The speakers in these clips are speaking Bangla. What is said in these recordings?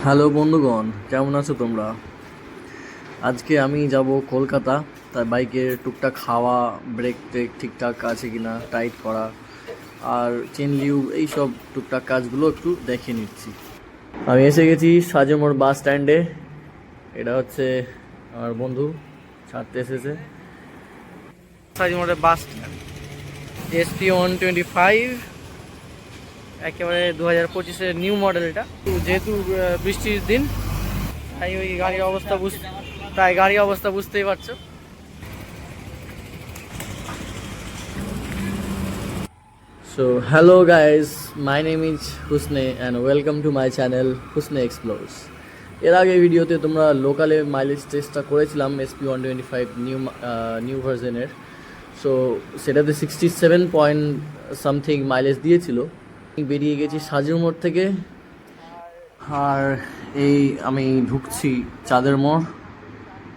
হ্যালো বন্ধুগণ, কেমন আছো তোমরা? আজকে আমি যাব কলকাতা। তাই বাইকের টুকটাক হাওয়া, ব্রেক ট্রেক ঠিকঠাক আছে কিনা, টাইট করা আর চেন লিউ এইসব টুকটাক কাজগুলো একটু দেখে নিচ্ছি। আমি এসে গেছি সাজেমোড় বাস স্ট্যান্ডে। এটা হচ্ছে আমার বন্ধু ছাড়তে এসেছে। সাজেমোড়ের বাস স্ট্যান্ড, SP-125, একেবারে 2025-এর নিউ মডেলটা। যেহেতু বৃষ্টির দিন, তাই ওই গাড়ির অবস্থা বুঝতেই পারছো। So hello guys, my name is Husne and welcome to my channel Husne Explores. এর আগে ভিডিওতে তোমরা লোকালে মাইলেজ টেস্টটা করেছিলাম SP-125 নিউ ভার্জনের। সো সেটাতে 67 পয়েন্ট সামথিং মাইলেজ দিয়েছিল। বেরিয়ে গেছি সাজের মোড় থেকে, আর এই আমি ঢুকছি চাঁদের মোড়।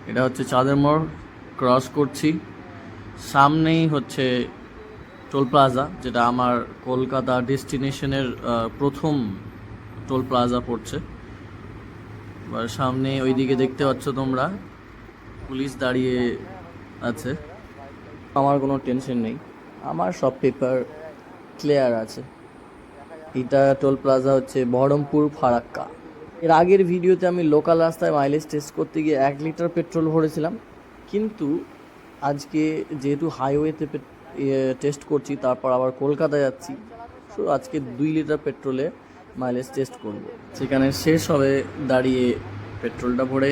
এটা হচ্ছে চাঁদের মোড়, ক্রস করছি। সামনেই হচ্ছে টোল প্লাজা, যেটা আমার কলকাতা ডেস্টিনেশনের প্রথম টোল প্লাজা পড়ছে। এবার সামনে ওইদিকে দেখতে পাচ্ছ তোমরা, পুলিশ দাঁড়িয়ে আছে। আমার কোনো টেনশন নেই, আমার সব পেপার ক্লিয়ার আছে। এটা টোল প্লাজা হচ্ছে বহরমপুর ফারাক্কা। এর আগের ভিডিওতে আমি লোকাল রাস্তায় মাইলেজ টেস্ট করতে গিয়ে 1 লিটার পেট্রোল ভরেছিলাম, কিন্তু আজকে যেহেতু হাইওয়েতে টেস্ট করছি, তারপর আবার কলকাতা যাচ্ছি, সো আজকে 2 লিটার পেট্রোলে মাইলেজ টেস্ট করব। সেখানে শেষ হবে, দাঁড়িয়ে পেট্রোলটা ভরে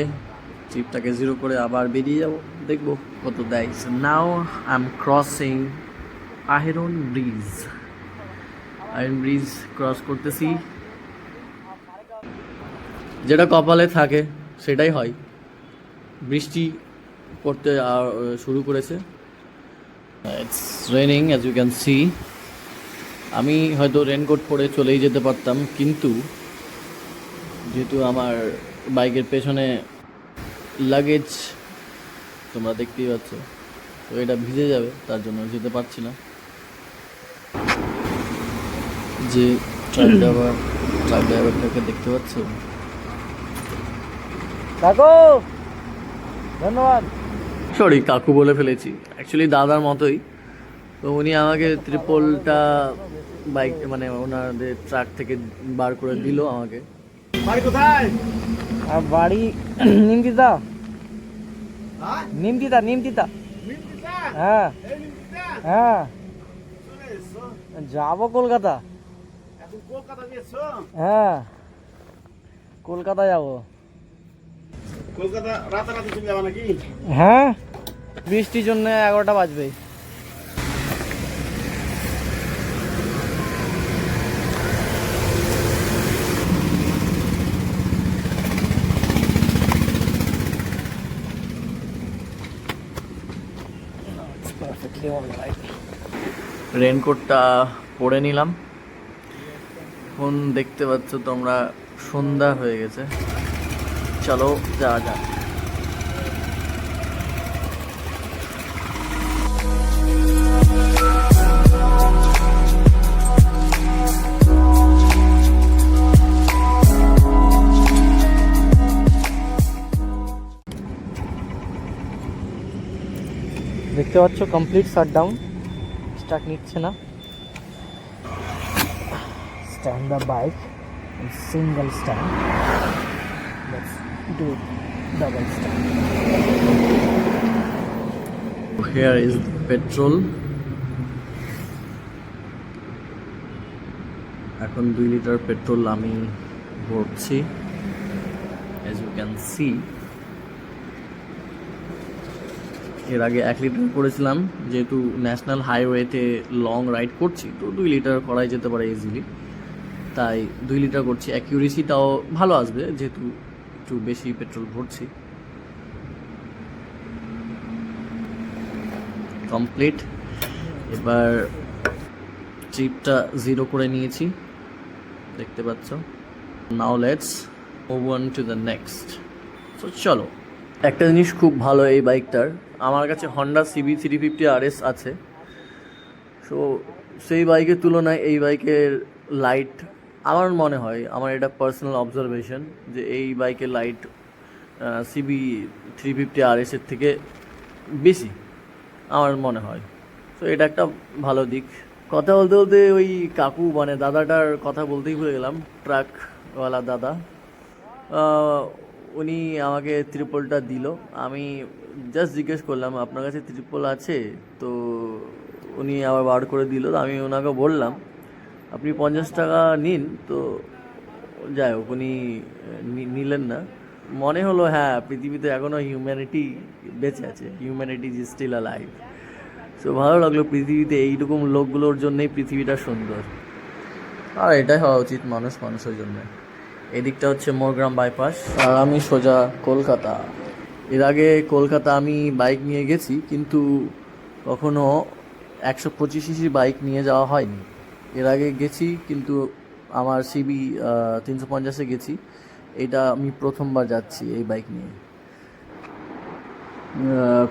ট্রিপটাকে জিরো করে আবার বেরিয়ে যাব, দেখব কত দেয়। Now I am crossing iron bridge. Iron bridge cross করতেছি। যেটা কপালে থাকে সেটাই হয়। বৃষ্টি পড়তে শুরু করেছে। It's raining as you can see. আমি হয়তো রেনকোট পরে চলেই যেতে পারতাম, কিন্তু যেহেতু আমার বাইকের পেছনে লাগেজ তোমরা দেখতেই পাচ্ছ, তো এটা ভিজে যাবে, তার জন্য যেতে পারছি না। যে ট্রাক ড্রাইভারটাকে দেখতে পাচ্ছ, কাকু, ধন্যবাদ। সরি, কাকু বলে ফেলেছি, অ্যাকচুয়ালি দাদার মতোই। তো উনি আমাকে ত্রিপলটা বাইক মানে ওনাদের ট্রাক থেকে বার করে দিল আমাকে। বাড়ি কোথায়? বাড়ি নিমতিতা। নিমতিতা নিমতিতা নিমতিতা? হ্যাঁ এই নিমতিতা? হ্যাঁ, চলে এসো। যাবো কলকাতা। এখন কলকাতা গেছো? হ্যাঁ, কলকাতা যাবো। কলকাতা রাতারাতি চলে যাবা নাকি? হ্যাঁ, বৃষ্টির জন্য 11টা বাজবে। রেনকোটটা পরে নিলাম। এখন দেখতে পাচ্ছ তোমরা, সন্ধ্যা হয়ে গেছে। চলো যাওয়া যাক। দেখতে পাচ্ছ কমপ্লিট শাটডাউন, স্টার্ট নিচ্ছে না। Stand the bike in single stand. Let's do double stand. Here is petrol. এখন 2 লিটার পেট্রোল আমি ভরছি, as you can see. এর আগে 1 লিটার করেছিলাম, যেহেতু ন্যাশনাল হাইওয়েতে লং রাইড করছি, তো 2 লিটার করাই যেতে পারে ইজিলি, তাই 2 লিটার করছি। অ্যাকিউরেসিটাও ভালো আসবে, যেহেতু একটু বেশি পেট্রোল ভরছি। কমপ্লিট। এবার ট্রিপটা জিরো করে নিয়েছি, দেখতে পাচ্ছ। Now let's move on to the next. So চলো। একটা জিনিস খুব ভালো এই বাইকটার, আমার কাছে হন্ডা CB350 RS আছে। সো সেই বাইকের তুলনায় এই বাইকের লাইট আমার মনে হয়, আমার এটা পার্সোনাল অবজারভেশন, যে এই বাইকের লাইট সিবি 350 RS-এর থেকে বেশি আমার মনে হয়। তো এটা একটা ভালো দিক। কথা বলতে বলতে ওই কাকু মানে দাদাটার কথা বলতেই ভুলে গেলাম, ট্রাকওয়ালা দাদা। আহ, উনি আমাকে ত্রিপলটা দিল। আমি জাস্ট জিজ্ঞেস করলাম আপনার কাছে ত্রিপল আছে? তো উনি আবার বার করে দিল। তো আমি ওনাকে বললাম আপনি 50 টাকা নিন। তো যাই হোক উনি নিলেন না। মনে হলো হ্যাঁ, পৃথিবীতে এখনও হিউম্যানিটি বেঁচে আছে, humanity is still alive. So ভালো লাগলো, পৃথিবীতে এইরকম লোকগুলোর জন্যই পৃথিবীটা সুন্দর। আর এটাই হওয়া উচিত, মানুষ মানুষের জন্য। এদিকটা হচ্ছে মোরগ্রাম বাইপাস, আর আমি সোজা কলকাতা। এর আগে কলকাতা আমি বাইক নিয়ে গেছি, কিন্তু কখনো 125cc বাইক নিয়ে যাওয়া হয়নি। এর আগে গেছি, কিন্তু আমার সিবি 350-এ গেছি। এটা আমি প্রথমবার যাচ্ছি এই বাইক নিয়ে।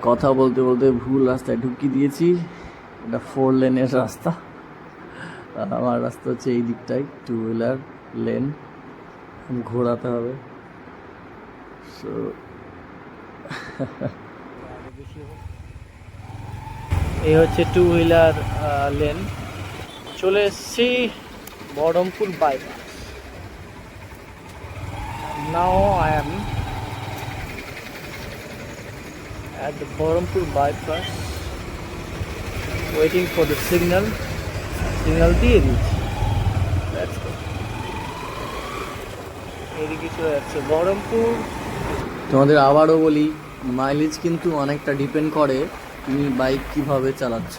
কথা বলতে বলতে ভুল রাস্তায় ঢুকিয়ে দিয়েছি। এটা 4 লেনের রাস্তা, আমার রাস্তা হচ্ছে এই দিকটাই 2 হুইলার লেন, ঘোরাতে হবে। সো এই হচ্ছে 2 হুইলার লেন। চলে এসেছি Baharampur bypass. Now I am at the Bahrampur bypass, waiting for the signal দিয়ে দিয়েছি। Let's go. এদিকে চলে যাচ্ছে বহরমপুর। তোমাদের আবারও বলি, মাইলেজ কিন্তু অনেকটা ডিপেন্ড করে তুমি বাইক কিভাবে চালাচ্ছ।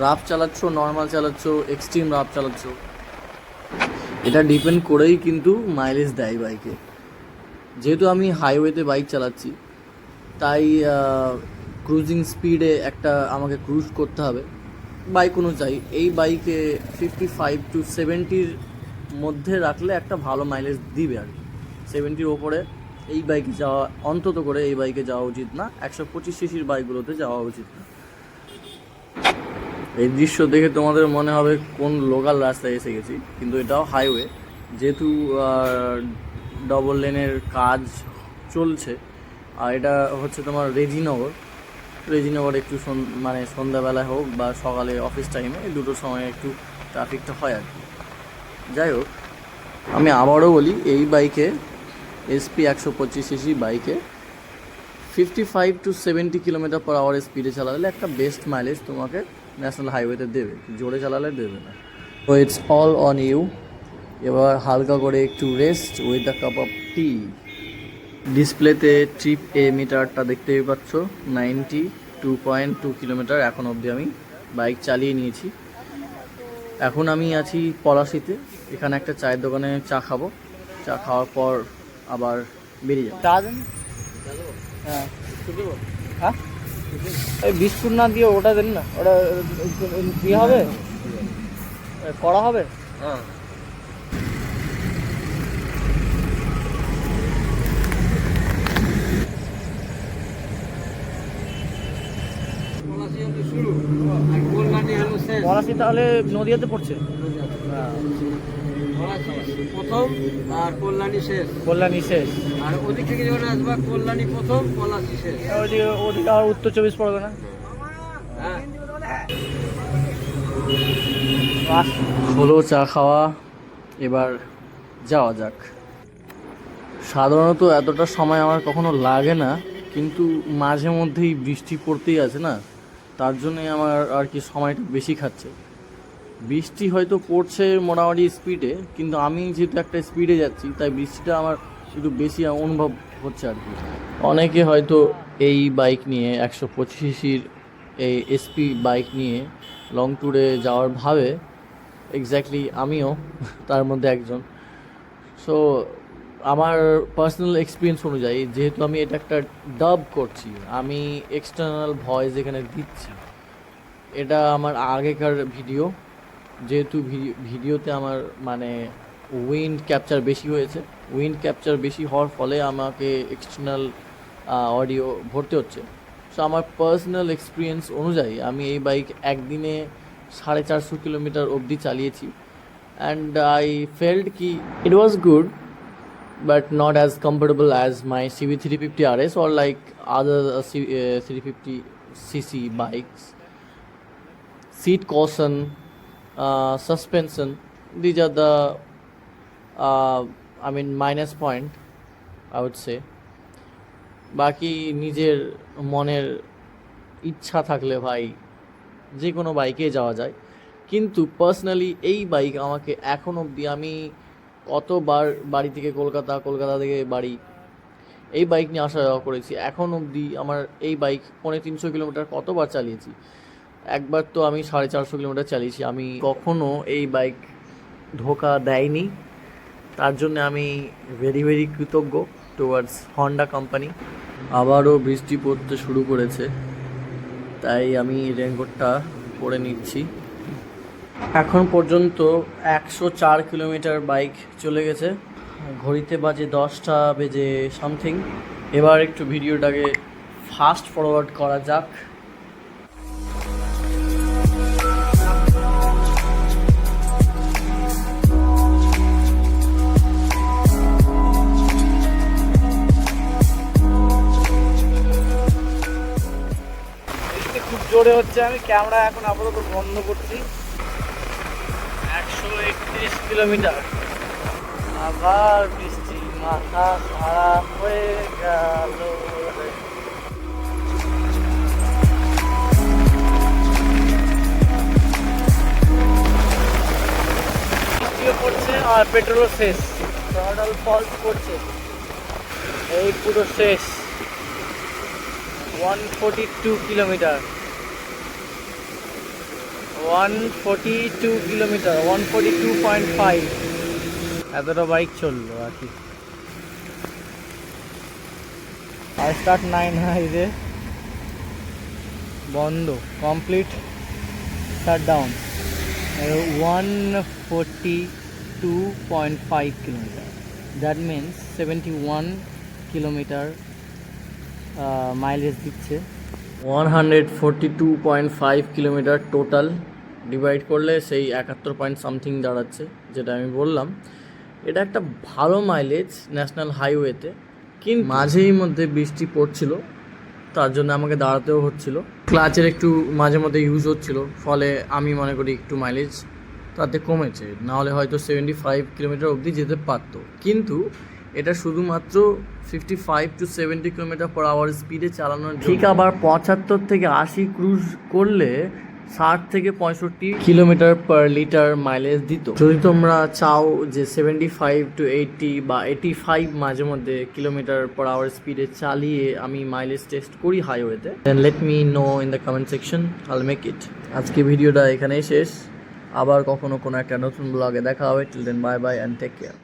রাফ চালাচ্ছ, নর্মাল চালাচ্ছ, এক্সট্রিম রাফ চালাচ্ছ, এটা ডিপেন্ড করেই কিন্তু মাইলেজ দেয় বাইকে। যেহেতু আমি হাইওয়েতে বাইক চালাচ্ছি, তাই ক্রুজিং স্পিডে একটা আমাকে ক্রুজ করতে হবে বাইক অনুযায়ী। এই বাইকে 55 to 70-র মধ্যে রাখলে একটা ভালো মাইলেজ দিবে আর কি। 70-র ওপরে এই বাইকে যাওয়া, অন্তত করে এই বাইকে যাওয়া উচিত না। 125cc-র বাইকগুলোতে যাওয়া উচিত না। এই দৃশ্য দেখে তোমাদের মনে হবে কোন লোকাল রাস্তায় এসে গেছি, কিন্তু এটাও হাইওয়ে। যেহেতু ডবল লেনের কাজ চলছে, আর এটা হচ্ছে তোমার রেজিনগর একটু মানে সন্ধ্যাবেলায় হোক বা সকালে অফিস টাইমে, এই দুটোর সময় একটু ট্রাফিকটা হয় আর কি। যাই হোক, আমি আবারও বলি, এই বাইকে এসপি 125cc বাইকে 55 to 70 km/h স্পিডে চালালে একটা বেস্ট মাইলেজ তোমাকে ন্যাশনাল হাইওয়েতে দেবে, জোরে চালালে দেবে না। তো ইটস অল অন ইউ। এবার হালকা করে একটু rest with the cup of tea. ডিসপ্লেতে ট্রিপ এ মিটারটা দেখতেই পাচ্ছ, 92.2 কিলোমিটার এখন অবধি আমি বাইক চালিয়ে নিয়েছি। এখন আমি আছি পলাশিতে। এখানে একটা চায়ের দোকানে চা খাবো। চা খাওয়ার পর আবার বেরিয়ে যাবো। চা দেন? হ্যাঁ, হ্যাঁ, এই বিস্কুট না দিয়ে ওটা দেন না, ওটা কি হবে, করা হবে। হ্যাঁ, পলাশি তাহলে নদীয়াতে পড়ছে। প্রথম আর কল্যাণী শেষ, কল্যাণী শেষ, আর ওদিক থেকে যখন আসবা কল্যাণী প্রথম, পলাশী শেষ। ওদিকে আর উত্তর 24 পরগনা। হ্যাঁ, হলো চা খাওয়া, এবার যাওয়া যাক। সাধারণত এতটা সময় আমার কখনো লাগে না, কিন্তু মাঝে মধ্যেই বৃষ্টি পড়তেই আছে না, তার জন্যই আমার আর কি সময়টা বেশি খাচ্ছে। বৃষ্টি হয়তো পড়ছে মোটামুটি স্পিডে, কিন্তু আমি যেহেতু একটা স্পিডে যাচ্ছি, তাই বৃষ্টিটা আমার একটু বেশি অনুভব হচ্ছে আর কি। অনেকে হয়তো এই বাইক নিয়ে 125cc-র এই এসপি বাইক নিয়ে লং ট্যুরে যাওয়ার ভাবে। এক্স্যাক্টলি আমিও তার মধ্যে একজন। সো আমার পার্সোনাল এক্সপিরিয়েন্স অনুযায়ী, যেহেতু আমি এটা একটা ডাব করছি, আমি এক্সটার্নাল ভয়েস এখানে দিচ্ছি। এটা আমার আগেকার ভিডিও, যেহেতু ভিডিওতে আমার মানে উইন্ড ক্যাপচার বেশি হয়েছে। উইন্ড ক্যাপচার বেশি হওয়ার ফলে আমাকে এক্সটার্নাল অডিও ভরতে হচ্ছে। সো আমার পার্সোনাল এক্সপিরিয়েন্স অনুযায়ী আমি এই বাইক একদিনে 450 কিলোমিটার অবধি চালিয়েছি। and I felt ki it was good but not as comfortable as my CB350 RS or like other 350cc bikes. Seat cushion, suspension, these are the minus point I would say. বাকি নিজের মনের ইচ্ছা থাকলে ভাই যে কোনো বাইকে যাওয়া যায়, কিন্তু পার্সোনালি এই বাইক আমাকে এখন অবধি, আমি কতবার বাড়ি থেকে কলকাতা, কলকাতা থেকে বাড়ি, এই বাইক নিয়ে আসা যাওয়া করেছি, এখন অবধি আমার এই বাইক 350 কিলোমিটার কতবার চালিয়েছি, একবার তো আমি 450 কিলোমিটার চালিয়েছি। আমি কখনো এই বাইক ধোকা দেয়নি, তার জন্য আমি ভেরি ভেরি কৃতজ্ঞ টুয়ার্ডস হন্ডা কোম্পানি। আবারও বৃষ্টি পড়তে শুরু করেছে, তাই আমি রেনকোটটা পরে নিচ্ছি। এখন পর্যন্ত 104 কিলোমিটার বাইক চলে গেছে, ঘড়িতে বাজে 10টা বেজে সামথিং। এবার একটু ভিডিওটাকে ফাস্ট ফরওয়ার্ড করা যাক। খুব জোরে হচ্ছে, আমি ক্যামেরা এখন আপাতত বন্ধ করছি। 131 কিলোমিটার, আবার বৃষ্টি, মাথা খারাপ হয়ে গেল। বৃষ্টিও পড়ছে আর পেট্রোলও শেষ, থ্রটল ফলস করছে, এই পুরো শেষ। 142 কিলোমিটার, 142 কিলোমিটার, 142.5, এতটা বাইক চললো আর কি। আর স্টার্ট 9 হাইওয়ে বন্ধ, complete shutdown. 142.5 kilometre, that means 71 kilometre mileage দিচ্ছে। 142.5 কিলোমিটার টোটাল, ডিভাইড করলে সেই 71 পয়েন্ট সামথিং দাঁড়াচ্ছে, যেটা আমি বললাম। এটা একটা ভালো মাইলেজ ন্যাশনাল হাইওয়েতে, কিন্তু মাঝেই মধ্যে বৃষ্টি পড়ছিল, তার জন্য আমাকে দাঁড়াতেও হচ্ছিল, ক্লাচের একটু মাঝে মধ্যে ইউজ হচ্ছিল, ফলে আমি মনে করি একটু মাইলেজ তাতে কমেছে, নাহলে হয়তো 75 কিলোমিটার অবধি যেতে পারতো। কিন্তু এটা শুধুমাত্র 55 to 70 কিলোমিটার পার আওয়ার স্পিডে চালানোর ঠিক। আবার 75 থেকে 80 ক্রুজ করলে 60 থেকে 65 কিলোমিটার পার লিটার মাইলেজ দিত। যদি তোমরা চাও যে 75 to 80 বা 85 মাঝে মধ্যে কিলোমিটার পার আওয়ার স্পিডে চালিয়ে আমি মাইলেজ টেস্ট করি হাইওয়েতে, then let me know in the comment section, I'll make it. আজকে ভিডিওটা এখানেই শেষ, আবার কখনো কোনো একটা নতুন ব্লগে দেখা হবে। Till then bye bye and take care.